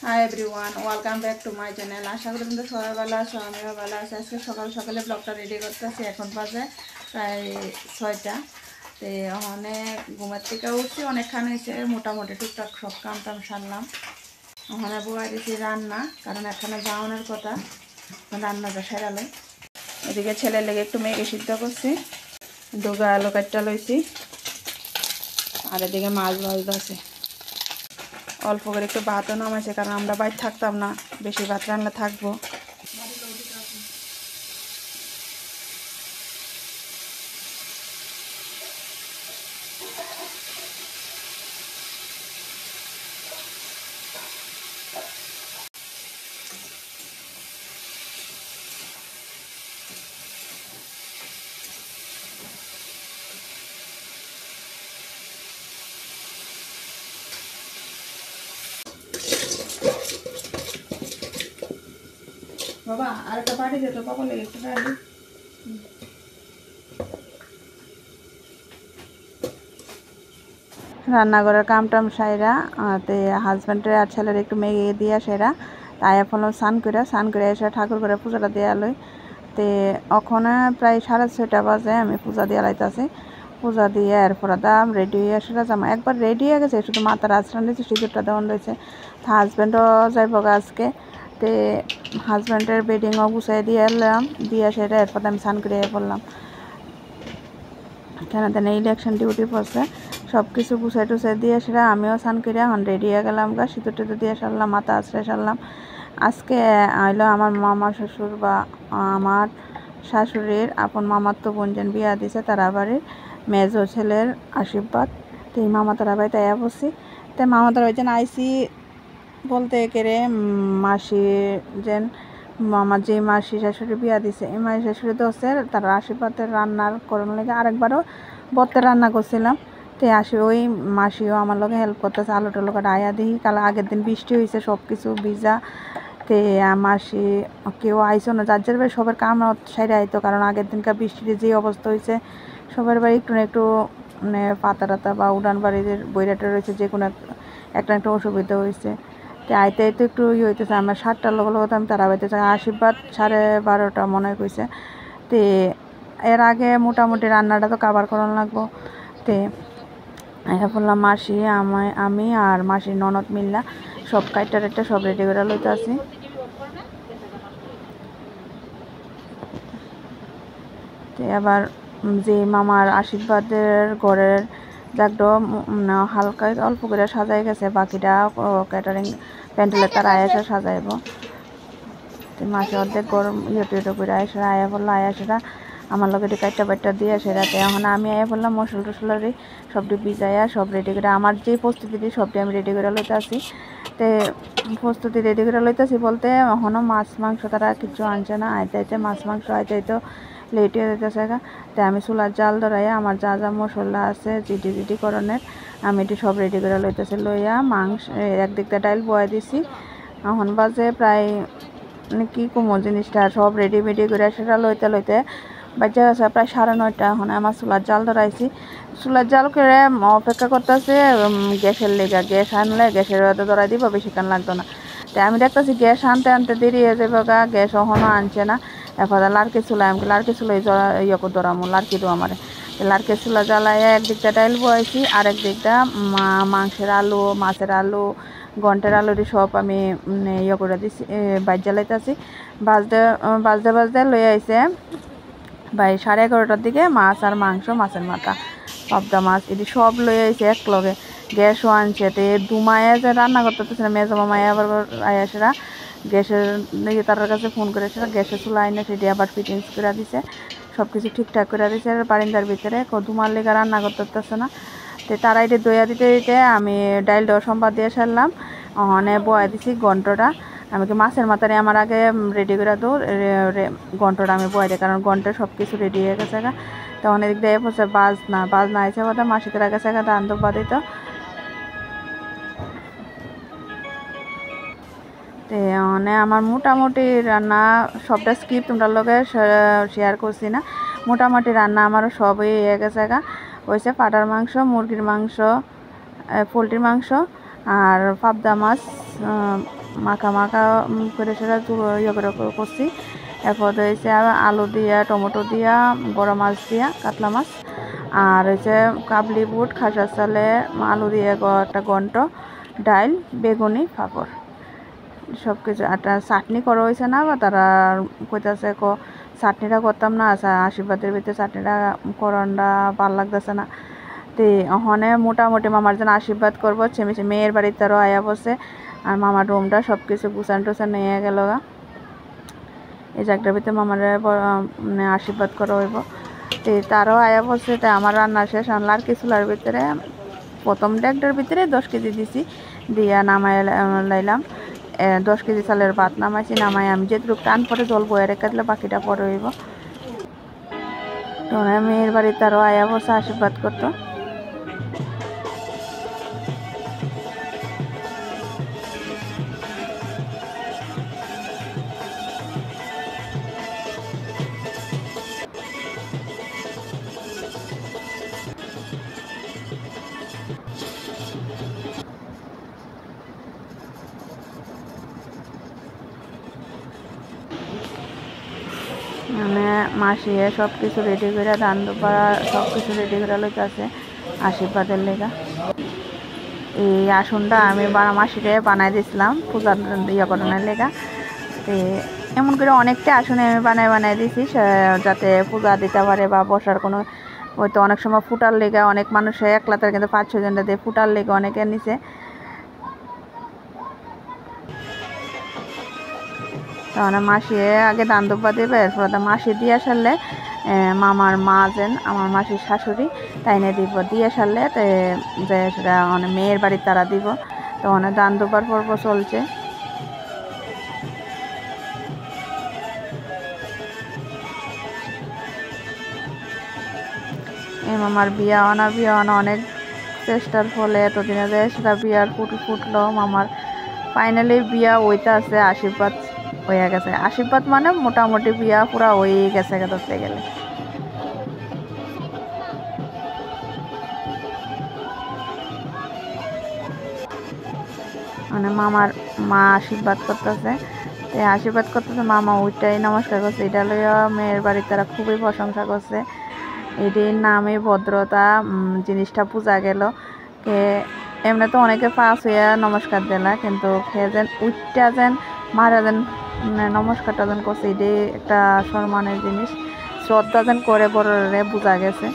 High everyone, welcome back to my channel. আশা করি কিন্তু সবাই ভালো আছো, আমিও ভালো আছি। আজকে সকাল সকালে ব্লগটা রেডি করতেছি। এখন বাজে প্রায় 6টা। তো অনেক ঘুমের থেকে উঠছি, অনেকখানি হয়েছে, মোটামুটি টুকটাক সব কাম টাম সারলাম। ওখানে বয়ে দিয়েছি রান্না, কারণ এখানে যাওয়ানোর কথা, রান্নাটা সেরালো। এদিকে ছেলের লেগে একটু মেঘে সিদ্ধ করছি, দুগা আলু কাটটা লইছি, আর এদিকে মাছ ভাজতেছে। অল্প করে একটু ভাতও নামাইছে, কারণ আমরা বাইরে থাকতাম না, বেশি ভাত রান্না থাকবো। বাবা আর একটা পার্টি যেত, পাপা লেগে একটু পার্টি। রান্নাঘরের কাম টাম সাইরা তে হাজব্যান্ডের আর ছেলের একটু মেঘে দিয়া সেরা তাই এখন স্নান করে এসে ঠাকুর করে পূজাটা দেওয়া লই। তে ওখানে প্রায় 6:30 বাজে আমি পূজা দিয়ে লাইতেছি। পূজা দিয়ে এরপর দাম রেডি হয়ে সেটা জামা একবার রেডি হয়ে গেছে, শুধু মাথার আশ্রম দিয়েছে, সিঁদুরটা দেওয়ান রয়েছে। তা হাজব্যান্ডও যাইব আজকে, তে হাজব্যান্ডের বেডিংও গুছাই দিয়ে এলাম, দিয়ে সেটা এরপর আমি স্নান করে পড়লাম। কেন তেন ইলেকশন ডিউটি পড়ছে, সব কিছু গুছাই টুছাই দিয়ে সেটা আমিও স্নান করে এখন রেডি হয়ে গেলাম গা, সিঁদুর টিঁদুর দিয়ে সারলাম, মাথা আশ্রয় সারলাম। আজকে আইলো আমার মামা শ্বশুর বা আমার শাশুড়ির আপন মামার তো বোনজন বিয়া দিছে, তারা বাড়ির মেজো ছেলের আশীর্বাদ। তো এই মামা তারা বাড়িতে আয়া বসি, তো মামা তারা ওইজন আইসি বলতে কেড়ে মাসি যেন আমার যে মাসি শাশুড়ি বিয়া দিছে, এই মাসি শাশুড়ি দোষের তার আশীর্বাদের রান্নার করানোর লাগে আরেকবারও বত্তে রান্না করছিলাম। তো ওই মাসিও আমার লগে হেল্প করতেছে, আলু টালু কাটা আয়া দিই। কাল আগের দিন বৃষ্টি হয়েছে, সব কিছু ভিজা। তে মাসি কেউ আইসো না, যার যার বাড়ি সবার কাম সাইডে আইতো, কারণ আগের দিনকার বৃষ্টিতে যে অবস্থা হয়েছে সবার বাড়ি একটু না একটু মানে পাতা টাতা বা উড়ান বাড়ির বইরাটা রয়েছে, যে কোনো একটা একটা অসুবিধা হয়েছে। তো আইতে আইতে একটু হইতেছে। আমার 7টার লগে লগে আমি তারা বাইতে চাই, আশীর্বাদ 12:30 মনে হয় কইছে। তে এর আগে মোটামুটি রান্নাটা তো কাভার করানো লাগবো। তে বললাম মাসি আমি আর মাসির ননদ মিল্লা সব কাইটা সব রেডি করে লইতে আসি। তো এবার যে মামার আশীর্বাদের ঘরের যাকডো হালকা অল্প করে সাজাই গেছে, বাকিটা ক্যাটারিং প্যান্ডেলের তারা আয়াসা সাজাইব। তো মাসে অর্ধেক গরম ইয়ে করে আয়সা আয়া বললো, আয়াসেরা আমার লগে কাইটা বাইটা দিয়ে সেরাতে এখন আমি আয়া বললাম মশলা টসলারি সবটি ভিজাইয়া সব রেডি করে, আমার যে প্রস্তুতি সবটি আমি রেডি করে লইতে আসি। তো প্রস্তুতি রেডি করে লইতেছি বলতে এখনও মাছ মাংস তারা কিছু আনছে না, আইতে আইতে মাছ মাংস আইতে আইতে লেট হয়ে যেতেছে। তাই আমি চুলার জাল ধরাইয়া আমার যা যা মশলা আছে জিডি করণের আমি এটি সব রেডি করে লইতেছি। লইয়া মাংস একদিকটা ডাইল বয়ে দিছি। এখন বাজে প্রায় কি কমো জিনিসটা সব রেডি মেডি করে সেটা লইতে লইতে বাচ্চা গেছে প্রায় 9:30। এখন আমার চুলার জাল ধরাইছি, চুলার জাল করে অপেক্ষা করতেছে গ্যাসের লেগা। গ্যাস আনলে গ্যাসের ধরাই দিব, বেশিক্ষণ লাগতো না। তাই আমি দেখতেছি গ্যাস আনতে আনতে দেরি হয়ে যাবে গা, গ্যাস এখনও আনছে না। এরপর লাড়কি চুলা, আমি লাড়কি চুলাই ইয়ে ধরামো, লাড়কি দো আমার লাড়কি চুলা জ্বালাইয়া একদিকটা ডাইল বয়েছি, আরেক দিকটা মাংসের আলু, মাছের আলু, ঘন্টার আলুটি সব আমি ইয়ে করে দিছি, বাইর জ্বালাইতেছি। বাজতে লই আইছে প্রায় 11:30টার দিকে মাছ আর মাংস, মাছের মাথা, পাবদা মাছ এটি সব লই আইছে এক লগে। গ্যাসও আনছে। তো দুমায়া যে রান্না করতেছে না মেজমা মায়া, আবার আয়াসেরা গ্যাসের তার কাছে ফোন করে সেটা গ্যাসের চুলা আইনে সেটি আবার ফিটিংস করে দিছে, সব কিছু ঠিকঠাক করে দিছে বারিন্দার ভিতরে। ধুমার লেগে রান্না করতেছে না। তো তারা এটি দইয়া দিতে দিতে আমি ডাইল দেওয়া সম্বাদ দিয়ে সারলাম। ওখানে বয়া দিছি ঘন্টটা, আমি কি মাছের মাথারে আমার আগে রেডি করে দৌ ঘন্টটা আমি বয়া দিই, কারণ ঘন্টা সব কিছু রেডি হয়ে গেছে গা। তখন এদিক দিয়ে পড়ছে বাজনা আইসে কথা মাসিদের গেছে গা ধান দুব্বা দিত। তো মানে আমার মোটামুটি রান্না সবটা স্কিপ তোমরা লগে শেয়ার করছি না, মোটামুটি রান্না আমারও সবই হয়ে গেছে গা। হয়েছে পাটার মাংস, মুরগির মাংস, পোলট্রির মাংস আর পাবদা মাছ মাখা মাখা করে সেটা ইয়ে করে করছি। এরপর হয়েছে আলু দিয়া, টমেটো দিয়া, বড় মাছ দিয়া, কাতলা মাছ, আর হয়েছে কাবলি বুট, খাসার চালে আলু দিয়ে একটা ঘন্ট, ডাইল, বেগুনি, পাঁপড়, সব কিছু। একটা চাটনি করা হয়েছে না, বা তারা কইতাছে চাটনিটা করতাম না, আশীর্বাদের ভিতরে চাটনিটা করণটা ভাল লাগতেছে না। তো ওখানে মোটামুটি মামার জন্য আশীর্বাদ করবো, মেয়ের বাড়ির তারও আয়া বসে, আর মামার রুমটা সব কিছু গুছান টুসান নিয়ে গেল। এই জায়গাটার ভিতরে মামার মানে আশীর্বাদ করা হইব। তো তারও আয়া বসে, তাই আমার রান্না শেষ আনলো। আর কিছুলার ভিতরে প্রথম ডেকটার ভিতরে 10 কেজি দিছি, দিয়া নামাই লাইলাম। 10 কেজি চালের ভাত নামাইছি, নামাই আমি যেটুকু টান পরে জল বয়ে রেখে দিলে বাকিটা পরে হইব। তো মেয়ের বাড়ির তারও আয়া বসে আশীর্বাদ করতো। মানে মাসি সব কিছু রেডি করে, ধান দুপাড়া সব কিছু রেডি করে লইতেছে আশীর্বাদের লেগা। এই আসনটা আমি মাসিরে বানাই দিয়েছিলাম পূজার ইয়ে করানোর লেগা। তো এমন করে অনেকটা আসনে আমি বানাই দিয়েছি, যাতে পূজা দিতে পারে বা বসার কোনো, হয়তো অনেক সময় ফুটার লেগা অনেক মানুষ একলাতে, কিন্তু 5-6 জনটা দিয়ে ফুটার লেগে অনেকের নিচে। তখন মাসি আগে দান দুব্বা দেবে, এরপর মাসি দিয়ে সারলে মামার মা যেন আমার মাসির শাশুড়ি তাইনে দিব, দিয়ে সারলে যে সেটা মানে মেয়ের বাড়ির তারা দিব। তখন দান দুব্বার পর্ব চলছে। এই মামার বিয়া আনা অনেক চেষ্টার ফলে এতদিনে যে সেটা বিয়ার ফুটলো। মামার ফাইনালি বিয়া ওইটা আছে, আশীর্বাদ হয়ে গেছে। আশীর্বাদ মানে মোটামুটি বিয়া পুরা হয়ে গেছে ধরতে গেলে। মানে মামার মা আশীর্বাদ করতেছে, মামা ওইটাই নমস্কার করছে। এটা লইয়া মেয়ের বাড়ির তারা খুবই প্রশংসা করছে। এটির নামে ভদ্রতা জিনিসটা বোঝা গেল। কে এমনি তো অনেকে পাস হইয়া নমস্কার দিলা, কিন্তু সে যেন উইটটা যেন মারা যেন নমস্কারটা যেন করছে, এটাই একটা সম্মানের জিনিস। শ্রদ্ধা যেন করে বড়রে বোঝা গেছে।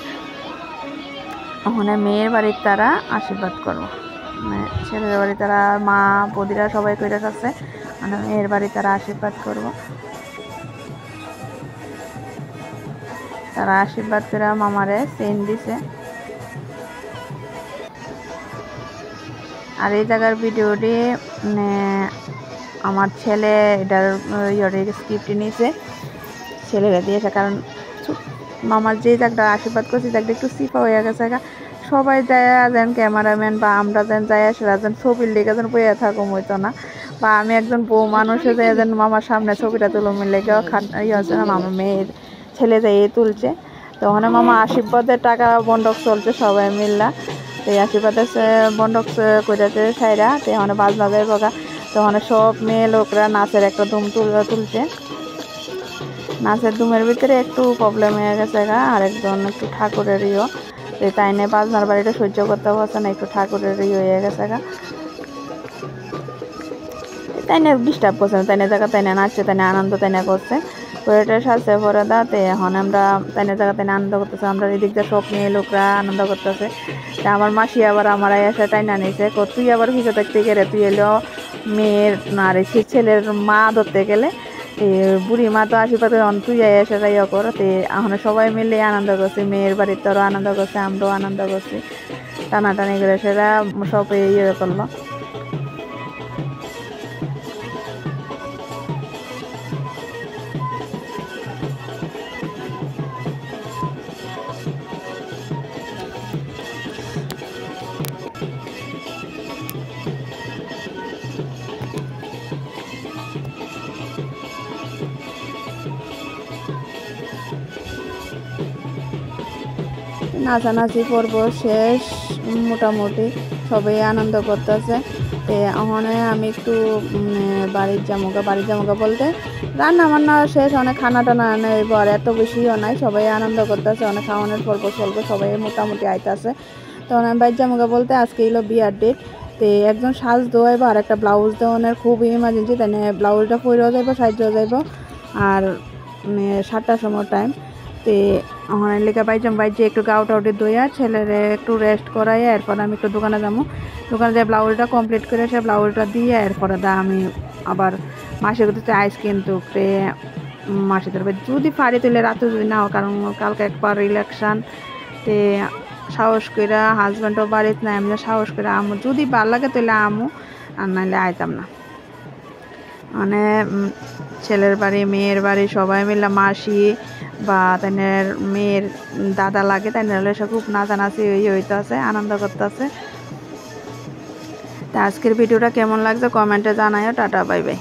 ওখানে মেয়ের বাড়ির তারা আশীর্বাদ করবো, মানে ছেলের বাড়ি তারা মা বদিরা সবাই কইরা আছে, মানে মেয়ের বাড়ি তারা আশীর্বাদ করবো। তারা আশীর্বাদ করে মামারে চেন দিছে। আর এই জায়গার ভিডিওটি আমার ছেলে এটার স্ক্রিপ্ট নিয়েছে, ছেলেরা দিয়েছে। কারণ মামার যে জায়গাটা আশীর্বাদ করছে জায়গাটা একটু সিফা হয়ে গেছে, সবাই যায় যেন ক্যামেরাম্যান বা আমরা যেন যাই সেটা যেন ছবির লেগে যেন বইয়া থাকুম হইতো না, বা আমি একজন বউ মানুষে যাই যেন মামার সামনে ছবিটা তুলুম লেগে ইয়ে হচ্ছে না। মামার মেয়ের ছেলে যাই তুলছে, তো ওখানে মামা আশীর্বাদের টাকা বন্ধক চলছে সবাই মিললা। তো এই আশীর্বাদের বন্ধক করেছে সাইরা, তো ওখানে বাজনা যায় বগা। তো ওখানে সব মেয়ে লোকরা নাচের একটা ধুম তুলছে। নাচের ধুমের ভিতরে একটু প্রবলেম হয়ে গেছে আরেকজন একটু ঠাকুরের তাই নিয়ে বাজনার বাড়িটা সহ্য করতে পারছে না, একটু ঠাকুরের হয়ে গেছে তাই নিয়ে ডিস্টার্ব করছে না। তাই নিয়ে জায়গা তাই নিয়ে নাচছে, তাই নিয়ে আনন্দ তাই নিয়ে করছে। ওইটা সাজছে পরে দাঁতে এখন আমরা তাই নিয়ে জায়গা তাই আনন্দ করতেছে। আমরা এদিক দিয়ে সব মেয়ে লোকরা আনন্দ করতেছে। তা আমার মাসি আবার আমার এসে তাই না নিছে, তুই আবার কিছু দেখতে গেলে তুই এলো মেয়ের আর সে ছেলের মা ধরতে গেলে বুড়ি মা তো আশীর্বাদ তুই এসে ইয়ে কর। তো এখন সবাই মিলে আনন্দ করছে, মেয়ের বাড়ির তোরও আনন্দ করছে, আমরাও আনন্দ করছি। টানাটানি করে সেটা সব ইয়ে করলো। নাচানাচি পর্ব শেষ, মোটামুটি সবাই আনন্দ করতেছে। তো ওখানে আমি একটু বাড়ির জামুকা বলতে রান্না বান্না শেষ, অনেক খানা টানা নেব আর এত বেশিও নাই, সবাই আনন্দ করতেছে, অনেক খাওয়ানোর পর্ব চলবে, সবাই মোটামুটি আইতাছে। তখন আমি বাড়ির জামুকা বলতে আজকে এলো বিয়ার ডেট, তো একজন সাজ দোয়াইব আর একটা ব্লাউজ দেওয়ানোর খুব ইমার্জেন্সি, তাই ব্লাউজটা পরেও যাইব, সাহায্যও যাইব আর 7টার সময় টাইম। তো ওখানে লেখা পাইছিলাম বাইরে একটু গাউটাউটি দইয়া ছেলেরে একটু রেস্ট করাইয়া এরপর আমি একটু দোকানে যাবো, দোকানে যাই ব্লাউজটা কমপ্লিট করে সে ব্লাউজটা দিয়ে এরপরে আমি আবার মাসে করতে আইস কিন্তু মাসে ধরবে যদি পারি তুলে রাতে যদি নাও, কারণ কালকে একবার ইলেকশন, তে সাহস করে হাজব্যান্ডও বাড়িতে নাই, আমি সাহস করে আমু, যদি ভাল লাগে তাহলে আমু, আর নাহলে আইতাম না। মানে ছেলের বাড়ি মেয়ের বাড়ি সবাই মিলে মাসি বা তাদের মেয়ের দাদা লাগে, তাই সব খুব নাচানাচি হইতে আছে, আনন্দ করতে আছে। তা আজকের ভিডিওটা কেমন লাগছে কমেন্টে জানাইও। Tata bye bye.